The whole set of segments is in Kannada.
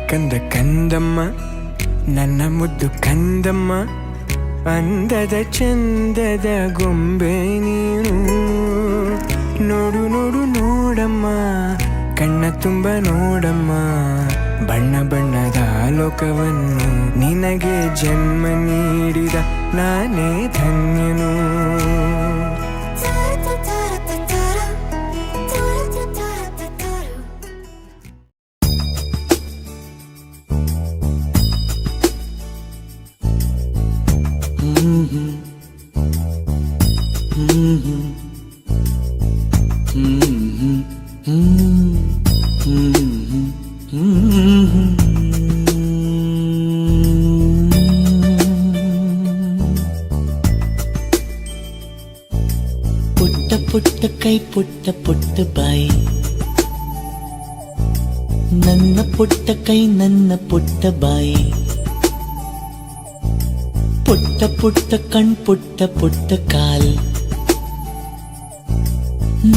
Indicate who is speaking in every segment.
Speaker 1: ಕಂದ ಕಂದಮ್ಮ ನನ್ನ ಮುದ್ದು ಕಂದಮ್ಮ, ಅಂದದ ಚಂದದ ಗೊಂಬೆ ನೀನು. ನೋಡು ನೋಡು ನೋಡಮ್ಮ, ಕಣ್ಣ ತುಂಬ ನೋಡಮ್ಮ, ಬಣ್ಣ ಬಣ್ಣದ ಲೋಕವನ್ನು ನಿನಗೆ ಜನ್ಮ ನೀಡಿದ ನಾನೇ ಧನ್ಯನು.
Speaker 2: ಪುಟ್ಟ ಪುಟ್ಟ ಕೈ ಪುಟ್ಟ ಪುಟ್ಟ ಬಾಯಿ, ನನ್ನ ಪುಟ್ಟ ಕೈ ನನ್ನ ಪುಟ್ಟ ಬಾಯಿ, ಪುಟ್ಟ ಪುಟ್ಟ ಕಣ್ ಪುಟ್ಟ ಪುಟ್ಟ ಕಾಲ್,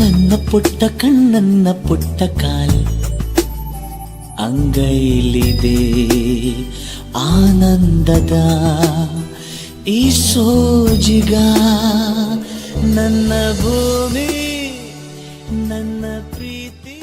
Speaker 2: ನನ್ನ ಪುಟ್ಟ ಕಣ್ ನನ್ನ ಪುಟ್ಟ ಕಾಲ್. ಅಂಗೈಲಿದೆ ಆನಂದದ ಈ ಸೋಜಿಗ, ನನ್ನ ಭೂಮಿ ನನ್ನ ಪ್ರೀತಿ.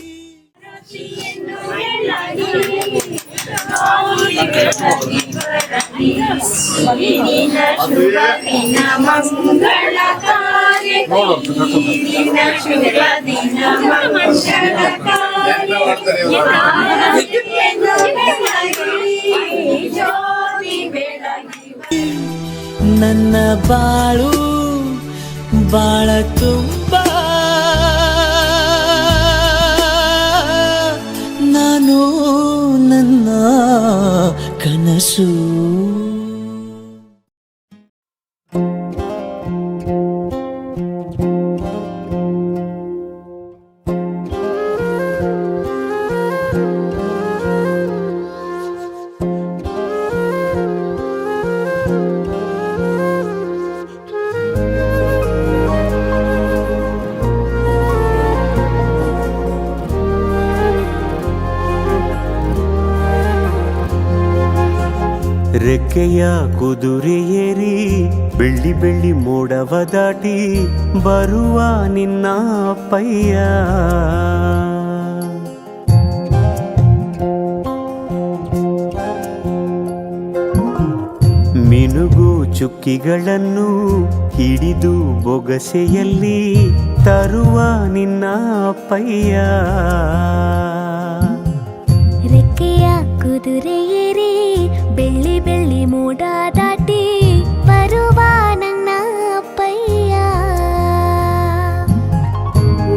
Speaker 2: ನನ್ನ ಬಾಳು ಬಾಳ ತುಂಬ ನಾನು ನನ್ನ ಕನಸು.
Speaker 3: ರೆಕ್ಕೆಯ ಕುದುರೆ ಏರಿ ಬೆಳ್ಳಿ ಬೆಳ್ಳಿ ಮೋಡವ ದಾಟಿ ಬರುವ ನಿನ್ನ ಅಪ್ಪಯ್ಯ, ಮಿನುಗು ಚುಕ್ಕಿಗಳನ್ನು ಹಿಡಿದು ಬೊಗಸೆಯಲ್ಲಿ ತರುವ ನಿನ್ನ ಅಪ್ಪಯ್ಯ.
Speaker 4: ರೆಕ್ಕೆಯ ಕುದುರೆ ಏರಿ ಬೆಳ್ಳಿ ಬೆಳ್ಳಿ ಮೋಡ ದಾಟಿ ಬರುವ ನನ್ನ ಅಪ್ಪಯ್ಯ,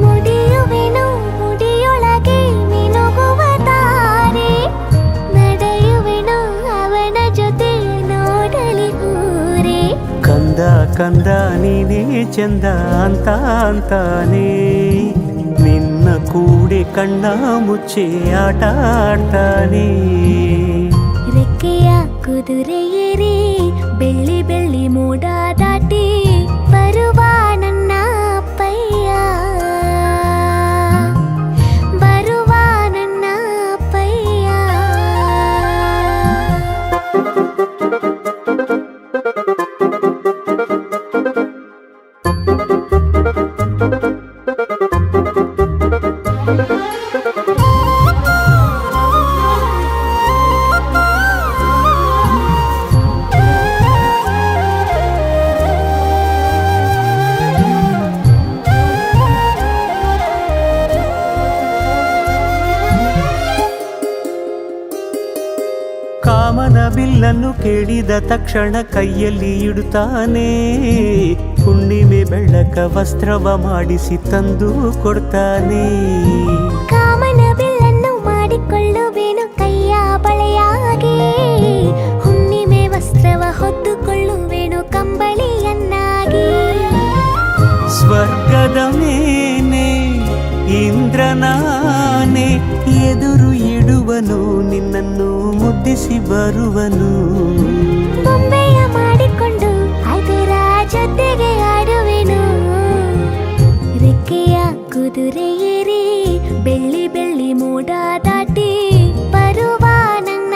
Speaker 4: ಮುಡಿಯುವೆನು ಮುಡಿಯೊಳಗೆ ಮಿನುಗುವ ತಾರೆ, ನಡೆಯುವೆನು ಅವನ ಜೊತೆ ನೋಡಲಿ ಊರೇ.
Speaker 3: ಕಂದ ಕಂದ ನೀನೇ ಚಂದ ಅಂತ ಅಂತಾನೆ, ನಿನ್ನ ಕೂಡೆ ಕಣ್ಣ ಮುಚ್ಚೆ ಆಟ ಆಡ್ತಾನೆ.
Speaker 4: ರೆಕ್ಕೆಯ ಕುದುರೆ ಏರಿ ಬೆಳ್ಳಿ ಬೆಳ್ಳಿ ಮೋಡ ದಾಟಿ ಬರುವ ನನ್ನ ಅಪ್ಪಯ್ಯ, ಬರುವ ನನ್ನ ಅಪ್ಪಯ್ಯ.
Speaker 3: ಕಾಮನ ಬಿಲ್ಲನ್ನು ಕೇಳಿದ ತಕ್ಷಣ ಕೈಯಲ್ಲಿ ಇಡುತ್ತಾನೆ, ಹುಣ್ಣಿಮೆ ಬೆಳಕ ವಸ್ತ್ರವ ಮಾಡಿಸಿ ತಂದು ಕೊಡ್ತಾನೆ.
Speaker 4: ಕಾಮನ ಬಿಲ್ಲನ್ನು ಮಾಡಿಕೊಳ್ಳುವೆನು ಕೈಯ ಬಳೆಯಾಗಿ, ಹುಣ್ಣಿಮೆ ವಸ್ತ್ರವ ಹೊತ್ತುಕೊಳ್ಳುವೆನು ಕಂಬಳಿಯನ್ನಾಗಿ.
Speaker 3: ಸ್ವರ್ಗದ ಮೇಲೆ ಇಂದ್ರನಾನೆ ಎದುರು ಇಡುವನು, ನಿನ್ನನ್ನು ಮುದ್ದಿಸಿ ಬರುವನು.
Speaker 4: ಬೊಂಬೆಯ ಮಾಡಿಕೊಂಡು ಅದರ ಜೊತೆಗೆ ಆಡುವೆನು, ರೆಕ್ಕೆಯ ಕುದುರೆ ಏರಿ ಬೆಳ್ಳಿ ಬೆಳ್ಳಿ ಮೋಡ ದಾಟಿ ಬರುವ ನನ್ನ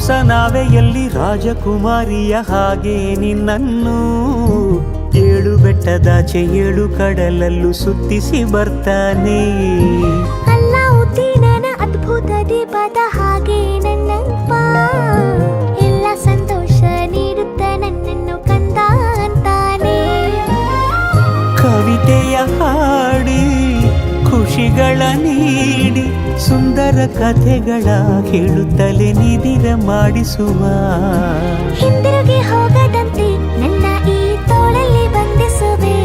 Speaker 3: ಹಂಸನಾವೆಯಲ್ಲಿ ರಾಜಕುಮಾರಿಯ ಹಾಗೆ ನಿನ್ನನ್ನು ಏಳು ಬೆಟ್ಟದಾಚೆ ಏಳು ಕಡಲಲ್ಲೂ ಸುತ್ತಿಸಿ ಬರ್ತಾನೆ.
Speaker 4: ಅಲ್ಲಾವುದ್ದೀನನ ಅದ್ಭುತ ದೀಪದ ಹಾಗೆ ನನ್ನಪ್ಪ ಎಲ್ಲ ಸಂತೋಷ ನೀಡುತ್ತ ನನ್ನನ್ನು ಕಂದ ಅಂತಾನೆ.
Speaker 3: ಕವಿತೆಯ ಹಾಡಿ ಖುಷಿಗಳ ನೀಡಿ ಸುಂದರ ಕಥೆಗಳ ಹೇಳುತ್ತಲೇ ನಿದಿರ ಮಾಡಿಸುವ.
Speaker 4: ಹಿಂದಿರುಗಿ ಹೋಗದಂತೆ ನನ್ನ ಈ ತೋಳಲ್ಲಿ ಬಂಧಿಸುವೆ.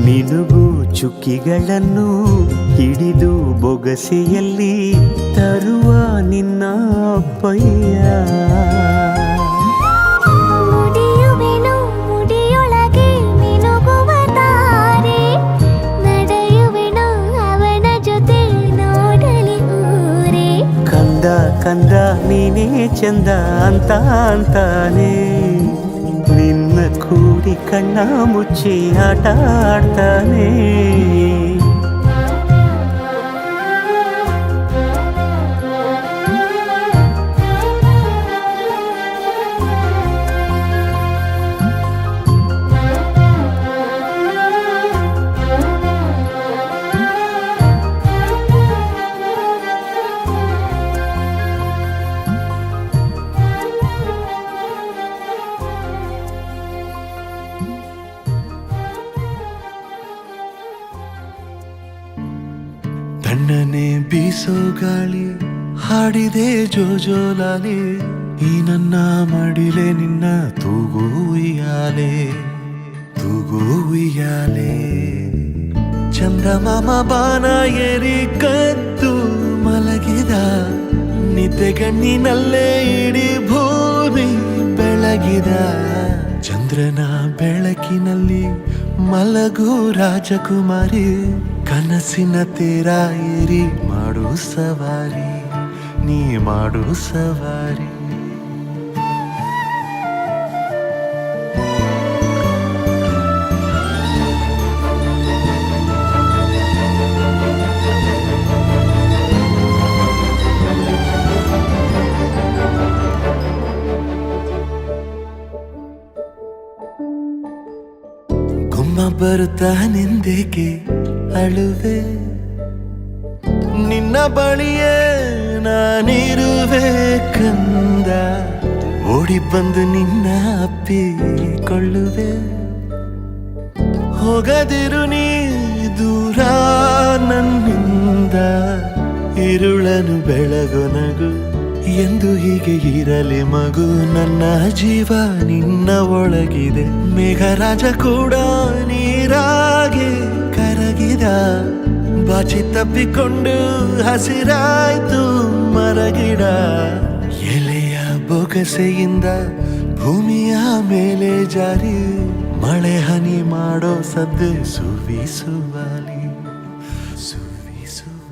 Speaker 3: ನಿನಗೂ ಚುಕ್ಕಿಗಳನ್ನು ಹಿಡಿದು ಬೊಗಸೆಯಲ್ಲಿ ತರುವ ನಿನ್ನ ಅಪ್ಪಯ್ಯ.
Speaker 4: ಮುಡಿಯುವೆನು ಮುಡಿಯೊಳಗೆ ಮಿನುಗುವ ತಾರೆ, ನಡೆಯುವೆನು ಅವನ ಜೊತೆ ನೋಡಲಿ ಊರೇ.
Speaker 3: ಕಂದ ಕಂದ ನೀನೇ ಚಂದ ಅಂತ ಅಂತಾನೆ, ನಿನ್ನ ಕೂಡಿ ಕಣ್ಣ ಮುಚ್ಚಿ ಆಟ ಆಡ್ತಾನೆ.
Speaker 5: ತಣ್ಣನೆ ಬೀಸೋ ಗಾಳಿ ಹಾಡಿದೆ ಜೋಜೋಲಾಲೆ, ಈ ನನ್ನ ಮಡಿಲೆ ನಿನ್ನ ತೂಗು ಉಯ್ಯಾಲೆ ತೂಗು ಉಯ್ಯಾಲೆ. ಚಂದಮಾಮ ಬಾನ ಏರಿ ಕದ್ದು ಮಲಗಿದ, ನಿದ್ದೆಗಣ್ಣಿನಲ್ಲೇ ಇಡೀ ಭೂಮಿ ಬೆಳಗಿದ. ಚಂದ್ರನ ಬೆಳಕಿನಲ್ಲಿ ಮಲಗು ರಾಜಕುಮಾರಿ, ಕನಸಿನ ತೀರ ಏರಿ ಮಾಡು ಸವಾರಿ, ನೀ ಮಾಡು ಸವಾರಿ. ಗುಮ್ಮ ಬರುತ್ತಾನೆಂದೇಕೆ ಅಳುವೆ, ನಿನ್ನ ಬಳಿಯೇ ನಾನಿರುವೆ ಕಂದ. ಓಡಿ ಬಂದು ನಿನ್ನ ಅಪ್ಪಿಕೊಳ್ಳುವೆ, ಹೋಗದಿರು ನೀ ದೂರ ನನ್ನಿಂದ. ಇರುಳನು ಬೆಳಗೊನಗು ಎಂದು ಹೀಗೆ ಇರಲಿ ಮಗು, ನನ್ನ ಜೀವ ನಿನ್ನ ಒಳಗಿದೆ. ಮೇಘರಾಜ ಕೂಡ ನೀರಾಗೆ ಕರಗಿದ, ಬಾಚಿ ತಪ್ಪಿಕೊಂಡು ಹಸಿರಾಯ್ತು ಮರಗಿಡ. ಎಲೆಯ ಬೊಗಸೆಯಿಂದ ಭೂಮಿಯ ಮೇಲೆ ಜಾರಿ, ಮಳೆ ಹನಿ ಮಾಡೋ ಸದ್ದೆ ಸುವಿಸುವಾಲಿ ಸುವಿಸುವ.